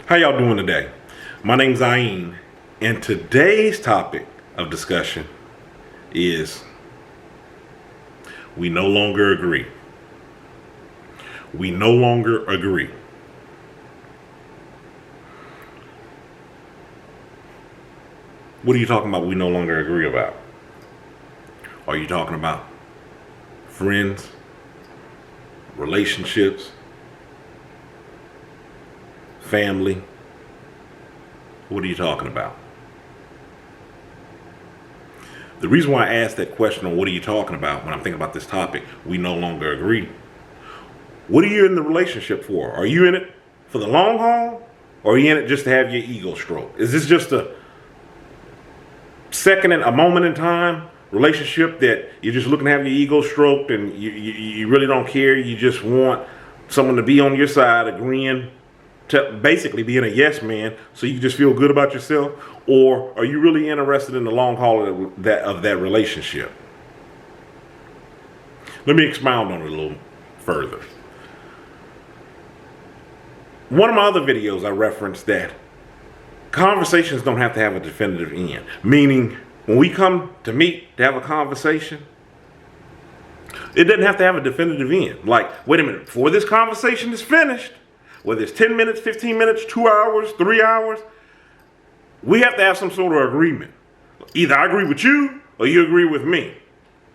How y'all doing today? My name's Ayin, and today's topic of discussion is we no longer agree. We no longer agree. What are you talking about we no longer agree about? Are you talking about friends, relationships, family? What are you talking about? The reason why I asked that question on what are you talking about when I'm thinking about this topic, we no longer agree. What are you in the relationship for? Are you in it for the long haul? Or are you in it just to have your ego stroked? Is this just a a moment in time relationship that you're just looking to have your ego stroked and you really don't care? You just want someone to be on your side, agreeing to basically being a yes man, so you just feel good about yourself? Or are you really interested in the long haul of that relationship? Let me expound on it a little further. One of my other videos I referenced that conversations don't have to have a definitive end. Meaning, when we come to meet to have a conversation, it doesn't have to have a definitive end. Like, wait a minute, before this conversation is finished, whether it's 10 minutes, 15 minutes, 2 hours, 3 hours, we have to have some sort of agreement. Either I agree with you or you agree with me.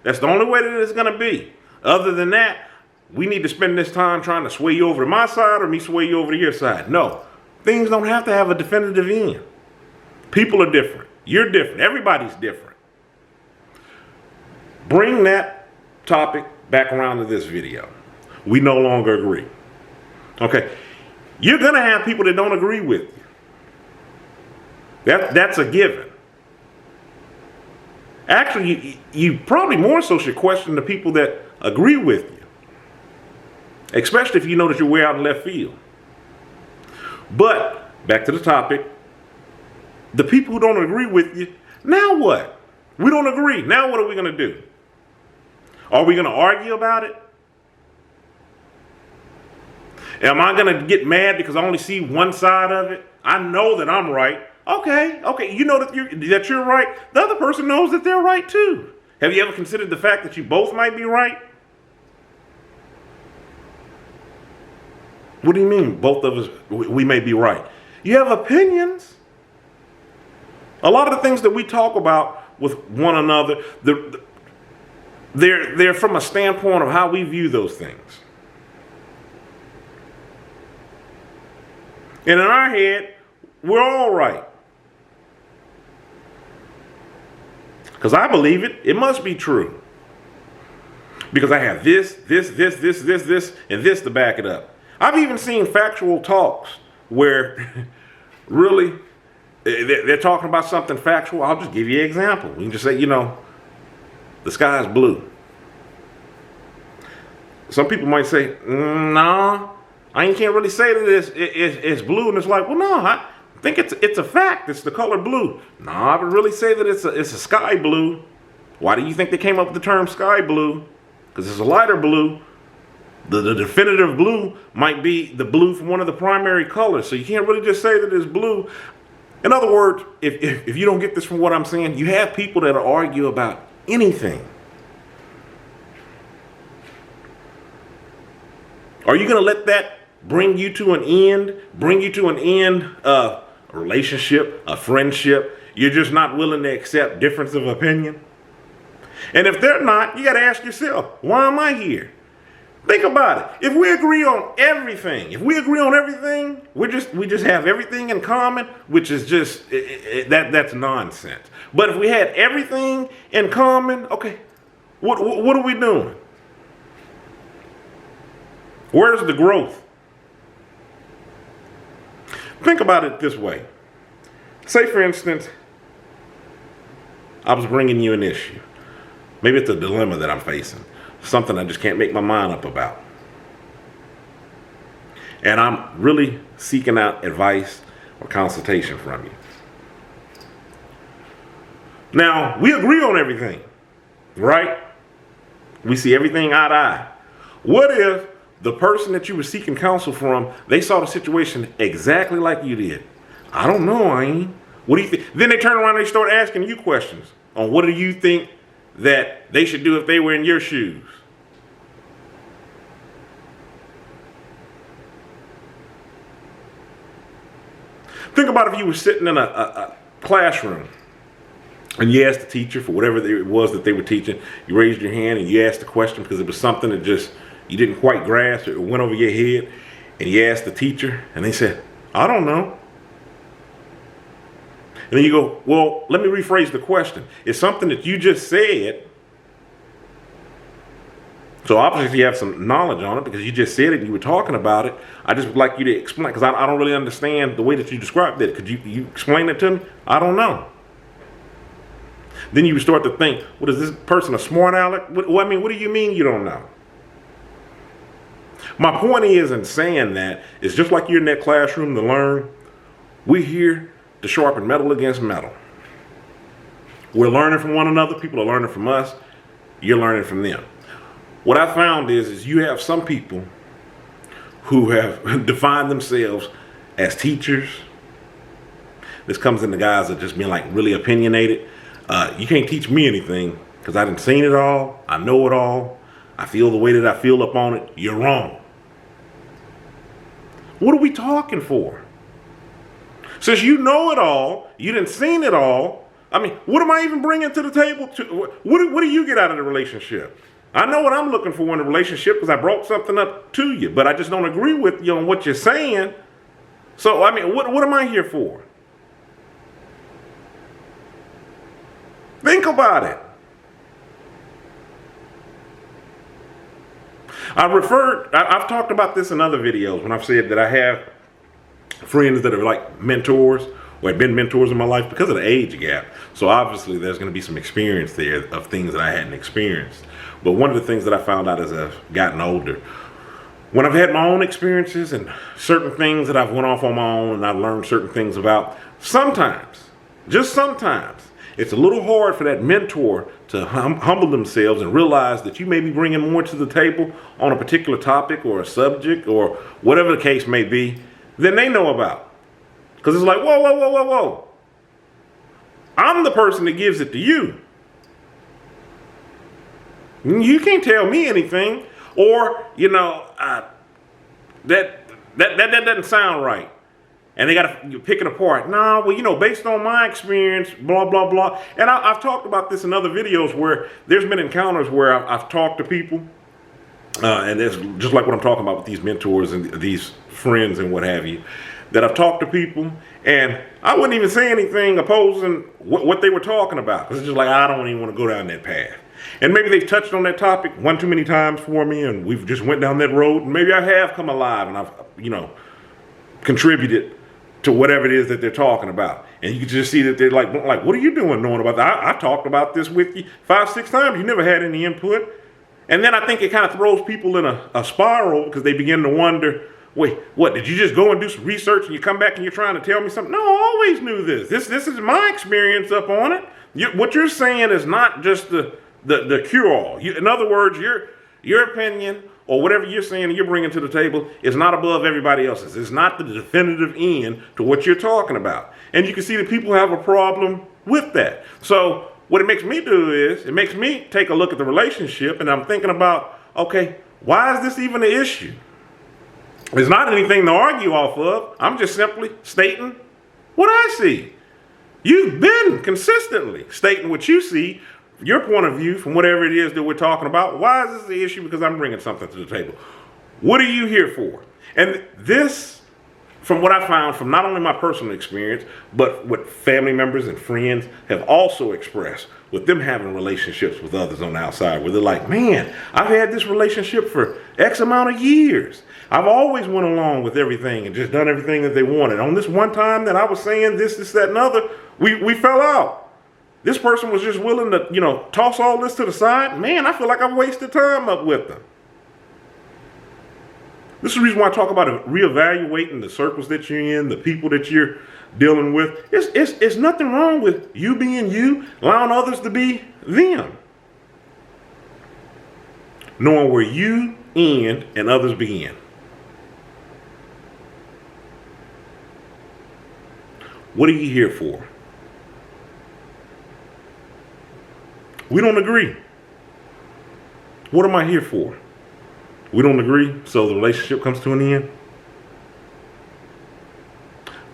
That's the only way that it's going to be. Other than that, we need to spend this time trying to sway you over to my side or me sway you over to your side. No, things don't have to have a definitive end. People are different. You're different. Everybody's different. Bring that topic back around to this video. We no longer agree. Okay. You're going to have people that don't agree with you. That's a given. Actually, you probably more so should question the people that agree with you. Especially if you know that you're way out in left field. But, back to the topic, the people who don't agree with you, now what? We don't agree. Now what are we going to do? Are we going to argue about it? Am I going to get mad because I only see one side of it? I know that I'm right. Okay, you know that you're right. The other person knows that they're right too. Have you ever considered the fact that you both might be right? What do you mean, both of us, we may be right? You have opinions. A lot of the things that we talk about with one another, they're from a standpoint of how we view those things. And in our head, we're all right. Because I believe it. It must be true. Because I have this, and this to back it up. I've even seen factual talks where really they're talking about something factual. I'll just give you an example. You can just say, the sky is blue. Some people might say, nah, I can't really say that it's blue. And it's like, well, no, I think it's a fact. It's the color blue. Nah, I would really say that it's a sky blue. Why do you think they came up with the term sky blue? Because it's a lighter blue. The definitive blue might be the blue from one of the primary colors. So you can't really just say that it's blue. In other words, if you don't get this from what I'm saying, you have people that argue about anything. Are you going to let that bring you to an end? Bring you to an end of a relationship, a friendship? You're just not willing to accept difference of opinion? And if they're not, you got to ask yourself, why am I here? Think about it. If we agree on everything, we just have everything in common, which is just that's nonsense. But if we had everything in common, okay, what are we doing? Where's the growth? Think about it this way. Say, for instance, I was bringing you an issue. Maybe it's a dilemma that I'm facing. Something I just can't make my mind up about. And I'm really seeking out advice or consultation from you. Now, we agree on everything, right? We see everything eye to eye. What if the person that you were seeking counsel from, they saw the situation exactly like you did. I don't know, Ayn. What do you think? Then they turn around and they start asking you questions on what do you think that they should do if they were in your shoes. Think about if you were sitting in a classroom and you asked the teacher for whatever it was that they were teaching. You raised your hand and you asked the question because it was something that just you didn't quite grasp, or it went over your head, and you asked the teacher and they said, I don't know. And then you go, well, let me rephrase the question. It's something that you just said. So obviously you have some knowledge on it because you just said it and you were talking about it. I just would like you to explain, because I don't really understand the way that you described it. Could you explain it to me? I don't know. Then you start to think, what is this person, a smart aleck? What do you mean you don't know? My point is, in saying that, it's just like you're in that classroom to learn. We're here to sharpen metal against metal. We're learning from one another. People are learning from us. You're learning from them. What I found is you have some people who have defined themselves as teachers. This comes in the guise of just being like really opinionated. You can't teach me anything because I done seen it all. I know it all. I feel the way that I feel up on it. You're wrong. What are we talking for? Since you know it all, you done seen it all. I mean, what am I even bringing to the table? What do you get out of the relationship? I know what I'm looking for in a relationship because I brought something up to you, but I just don't agree with you on what you're saying. So, I mean, what am I here for? Think about it. I've talked about this in other videos when I've said that I have friends that are like mentors or have been mentors in my life because of the age gap. So obviously there's going to be some experience there of things that I hadn't experienced. But one of the things that I found out as I've gotten older, when I've had my own experiences and certain things that I've went off on my own and I've learned certain things about, sometimes, just sometimes, it's a little hard for that mentor to humble themselves and realize that you may be bringing more to the table on a particular topic or a subject or whatever the case may be than they know about. Because it's like, whoa, whoa, whoa, whoa, whoa. I'm the person that gives it to you. You can't tell me anything. Or, that doesn't sound right. And they got to pick it apart. No, well, based on my experience, blah, blah, blah. And I've talked about this in other videos where there's been encounters where I've talked to people. And it's just like what I'm talking about with these mentors and these friends and what have you. That I've talked to people and I wouldn't even say anything opposing what they were talking about. Because it's just like, I don't even want to go down that path. And maybe they've touched on that topic one too many times for me and we've just went down that road. And maybe I have come alive and I've, contributed to whatever it is that they're talking about. And you can just see that they're like, what are you doing knowing about that? I talked about this with you 5-6 times. You never had any input. And then I think it kind of throws people in a spiral because they begin to wonder, wait, what, did you just go and do some research and you come back and you're trying to tell me something? No, I always knew this. This is my experience up on it. What you're saying is not just the cure-all. In other words, your opinion or whatever you're saying and you're bringing to the table is not above everybody else's. It's not the definitive end to what you're talking about. And you can see that people have a problem with that. So what it makes me do is it makes me take a look at the relationship and I'm thinking about, okay, why is this even an issue? It's not anything to argue off of. I'm just simply stating what I see. You've been consistently stating what you see, your point of view from whatever it is that we're talking about. Why is this the issue? Because I'm bringing something to the table. What are you here for? And this, from what I found from not only my personal experience, but what family members and friends have also expressed with them having relationships with others on the outside, where they're like, man, I've had this relationship for X amount of years. I've always went along with everything and just done everything that they wanted. On this one time that I was saying this, that, and other, we fell out. This person was just willing to, toss all this to the side. Man, I feel like I've wasted time up with them. This is the reason why I talk about reevaluating the circles that you're in, the people that you're dealing with. It's nothing wrong with you being you, allowing others to be them. Knowing where you end and others begin. What are you here for? We don't agree. What am I here for? We don't agree, so the relationship comes to an end.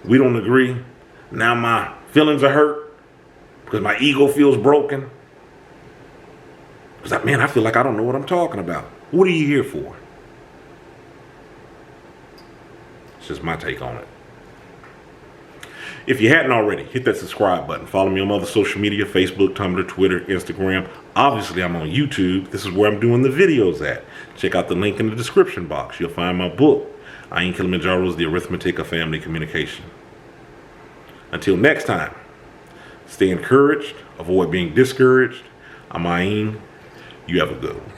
We don't agree. Now my feelings are hurt because my ego feels broken. Because, I feel like I don't know what I'm talking about. What are you here for? It's just my take on it. If you hadn't already, hit that subscribe button. Follow me on other social media, Facebook, Tumblr, Twitter, Instagram. Obviously, I'm on YouTube. This is where I'm doing the videos at. Check out the link in the description box. You'll find my book, Kilimanjaro's The Arithmetic of Family Communication. Until next time, stay encouraged, avoid being discouraged. I'm Ayin. You have a good one.